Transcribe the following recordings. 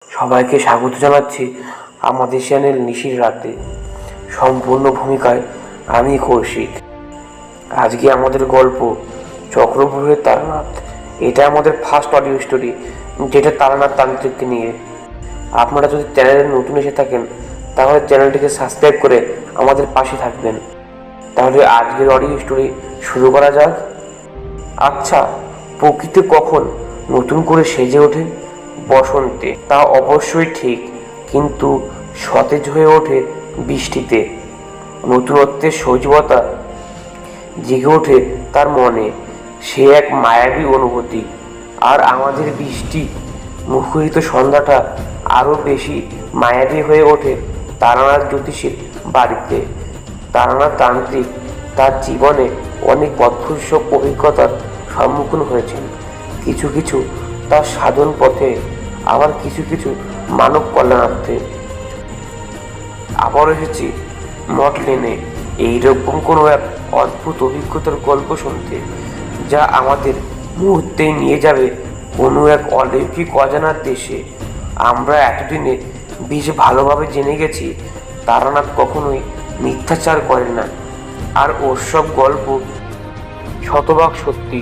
সবাইকে স্বাগত জানাচ্ছি আমাদের চ্যানেল নিশির রাতে। সম্পূর্ণ ভূমিকায় আমি কৌশিক। আজকে আমাদের গল্প চক্রব্যূহের তারানাথ। এটা আমাদের ফার্স্ট অডিও স্টোরি, যেটা তারানাথ তান্ত্রিককে নিয়ে। আপনারা যদি চ্যানেলে নতুন এসে থাকেন তাহলে চ্যানেলটিকে সাবস্ক্রাইব করে আমাদের পাশে থাকবেন। তাহলে আজকের অডিও স্টোরি শুরু করা যাক। আচ্ছা, প্রকৃতি কখন নতুন করে সেজে ওঠে? বসন্তে, তা অবশ্যই ঠিক, কিন্তু সতেজ হয়ে ওঠে বৃষ্টিতে। নতুনত্বের সজীবতা জেগে ওঠে তার মনে, সে এক মায়াবী অনুভূতি। আর আমাদের বৃষ্টি মুখরিত সন্ধ্যাটা আরও বেশি মায়াবী হয়ে ওঠে তারানাথ জ্যোতিষীর বাড়িতে। তারানাথ তান্ত্রিক তার জীবনে অনেক অদ্ভুত অভিজ্ঞতার সম্মুখীন হয়েছেন। কিছু কিছু তার সাধন পথে, আবার কিছু কিছু মানব কল্যাণার্থে। আবার এসেছি মঠ লেনে এইরকম কোনো এক অদ্ভুত অভিজ্ঞতার গল্প শুনতে, যা আমাদের মুহূর্তেই নিয়ে যাবে কোনো এক অলৌকিক অজানার দেশে। আমরা এতদিনে বেশ ভালোভাবে জেনে গেছি তারানাথ কখনোই মিথ্যাচার করেন না, আর ওর সব গল্প শতভাগ সত্যি।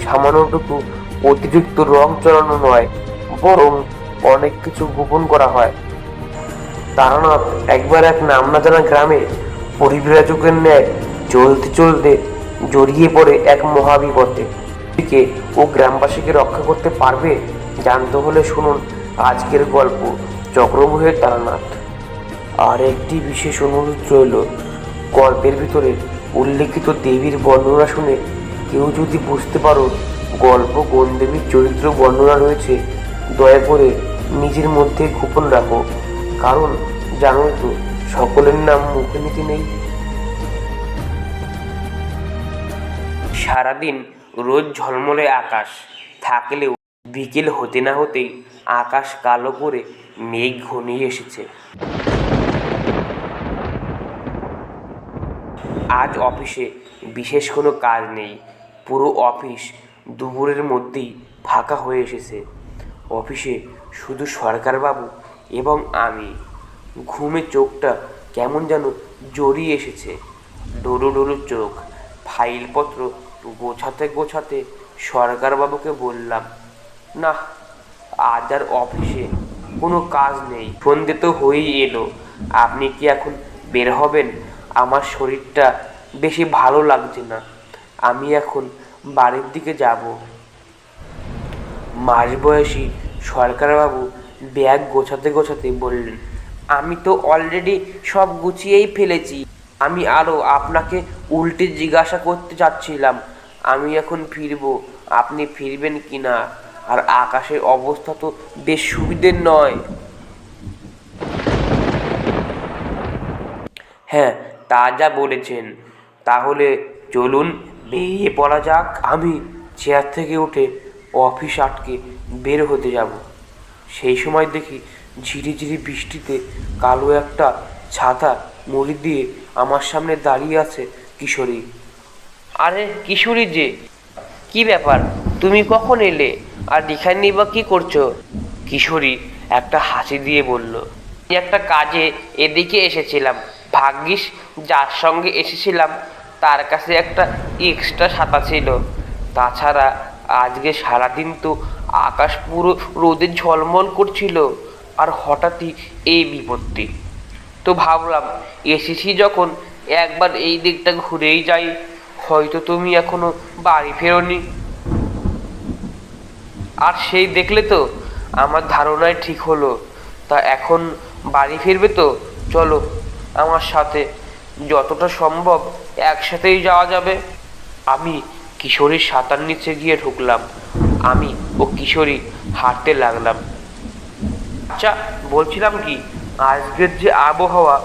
সামান্যটুকু অতিরিক্ত রং চড়ানো নয়, বরং অনেক কিছু গোপন করা হয়। তারানাথ একবার এক নাম না জানা গ্রামে পরিব্রাজকের ন্যায় চলতে চলতে জড়িয়ে পড়ে এক মহাবিপদে। ও গ্রামবাসীকে রক্ষা করতে পারবে জানতে হলে শুনুন আজকের গল্প চক্রব্যূহের তারানাথ। আর একটি বিশেষ অনুরোধ রইল, গল্পের ভিতরে উল্লেখিত দেবীর বর্ণনা শুনে কেউ যদি বুঝতে পারো গল্প কোন দেবীর চরিত্র বর্ণনা রয়েছে, দয়া করে নিজের মধ্যে গোপন রাখো, কারণ জানোই তো সকলের নাম মুখে নিতে নেই। সারাদিন রোজ ঝলমলে আকাশ থাকলেও বিকেল হতে না হতেই আকাশ কালো করে মেঘ ঘনিয়ে এসেছে। আজ অফিসে বিশেষ কোনো কাজ নেই। পুরো অফিস দুপুরের মধ্যেই ফাঁকা হয়ে এসেছে। অফিসে শুধু সরকারবাবু এবং আমি। ঘুমে চোখটা কেমন যেন জড়িয়ে এসেছে, ডোরো ডোরো চোখ। ফাইলপত্র গোছাতে গোছাতে সরকারবাবুকে বললাম, না, আজ আর অফিসে কোনো কাজ নেই। সন্ধে তো হয়েই এলো, আপনি কি এখন বের হবেন? আমার শরীরটা বেশি ভালো লাগছে না, আমি এখন বাড়ির দিকে যাব। মাঝবয়সী সরকারবাবু ব্যাগ গোছাতে গোছাতে বললেন, আমি তো অলরেডি সব গুছিয়েই ফেলেছি। আমি আরও আপনাকে উল্টে জিজ্ঞাসা করতে চাচ্ছিলাম, আমি এখন ফিরবো, আপনি ফিরবেন কি না? আর আকাশের অবস্থা তো বেশ সুবিধের নয়। হ্যাঁ, তা যা বলেছেন। তাহলে চলুন বেরিয়ে পড়া যাক। আমি চেয়ার থেকে উঠে অফিস আটকে বের হতে যাব। সেই সময় দেখি ঝিরিঝিরি বৃষ্টিতে কালো একটা ছাতা মুড়ি দিয়ে আমার সামনে দাঁড়িয়ে আছে কিশোরী। আরে কিশোরী যে, কি ব্যাপার, তুমি কখন এলে? আর এখানে বা কি করছো? কিশোরী একটা হাসি দিয়ে বলল, একটা কাজে এদিকে এসেছিলাম। ভাগ্যিস যার সঙ্গে এসেছিলাম তার কাছে একটা এক্সট্রা ছাতা ছিল। তাছাড়া আজকে সারাদিন তো আকাশ পুরো রোদে ঝলমল করছিল, আর হঠাৎই এই বিপত্তি। তো ভাবলাম এসেছি যখন একবার এই দিকটা ঘুরেই যাই, হয়তো তুমি এখনো বাড়ি ফেরোনি। আর সেই দেখলে তো আমার ধারণায় ঠিক হলো। তা এখন বাড়ি ফিরবে তো? চলো আমার সাথে, যতটা সম্ভব একসাথেই যাওয়া যাবে। আমি কিশোরীর ছাতার নিচে গিয়ে ঢুকলাম। আমি ও কিশোরী হাঁটতে লাগলাম। আচ্ছা, বলছিলাম কি, আজকের যে আবহাওয়া,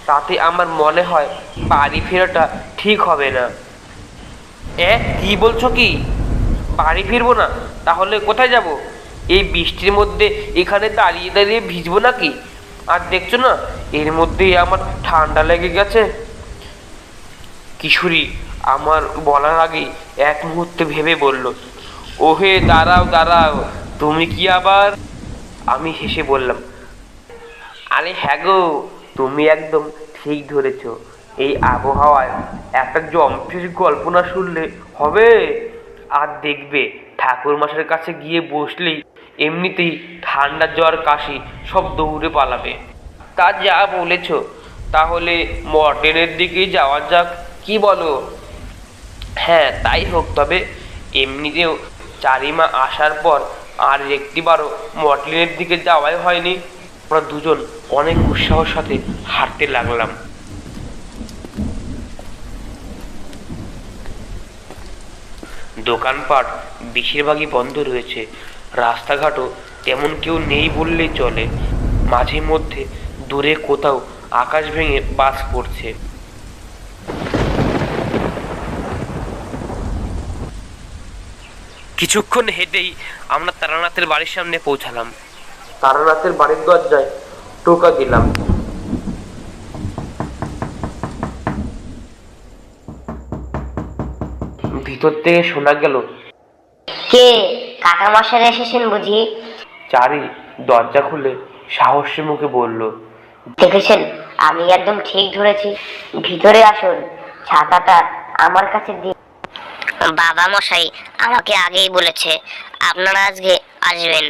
তাতে আমার মনে হয় বাড়ি ফেরাটা ঠিক হবে না। কি বলছো কি? বাড়ি ফিরবো না? তাহলে কোথায় যাব? এই বৃষ্টির মধ্যে এখানে দাঁড়িয়ে দাঁড়িয়ে ভিজবো নাকি? আর দেখছো না, এর মধ্যেই আমার ঠান্ডা লেগে গেছে। কিশোরী আমার বলার আগেই এক মুহূর্তে ভেবে বলল, ওহে দাঁড়াও দাঁড়াও, তুমি কি আবার? আমি হেসে বললাম, আরে হ্যাঁ গো, তুমি একদম ঠিক ধরেছ। এই আবহাওয়ায় একটা জম্পেশ গল্প না শুনলে হবে? আর দেখবে ঠাকুর মশাইয়ের কাছে গিয়ে বসলেই এমনিতেই ঠান্ডা জ্বর কাশি সব দৌড়ে পালাবে। তা যা বলেছ, তাহলে মর্টেনের দিকেই যাওয়া যাক, কি বলো? হ্যাঁ তাই হোক, তবে এমনিতেও চারিমা আসার পর আর একটিবারও মর্টেনের দিকে যাওয়াই হয়নি। আমরা দুজন অনেক উৎসাহের সাথে হাঁটতে লাগলাম। দোকানপাট বেশিরভাগই বন্ধ রয়েছে, রাস্তাঘাটও তেমন কেউ নেই বললেই চলে। মাঝে মধ্যে দূরে কোথাও আকাশ ভেঙে বাজ পড়ছে। কিছুক্ষণ হেঁটেই আমরা তারানাথের বাড়ির সামনে পৌঁছালাম। তারানাথের বাড়ির দরজায় টোকা দিলাম। ভিতর থেকে শোনা গেল, কে? কাকামশাই এসেছেন বুঝি? চারি দরজা খুলে সাহসী মুখে বলল, দেখেছেন, আমি একদম ঠিক ধরেছি। ভিতরে আসুন, ছাতাটা আমার কাছে দিন। বাবা মশাই আমাকে আগেই বলেছে আপনারা আজকে আসবেন।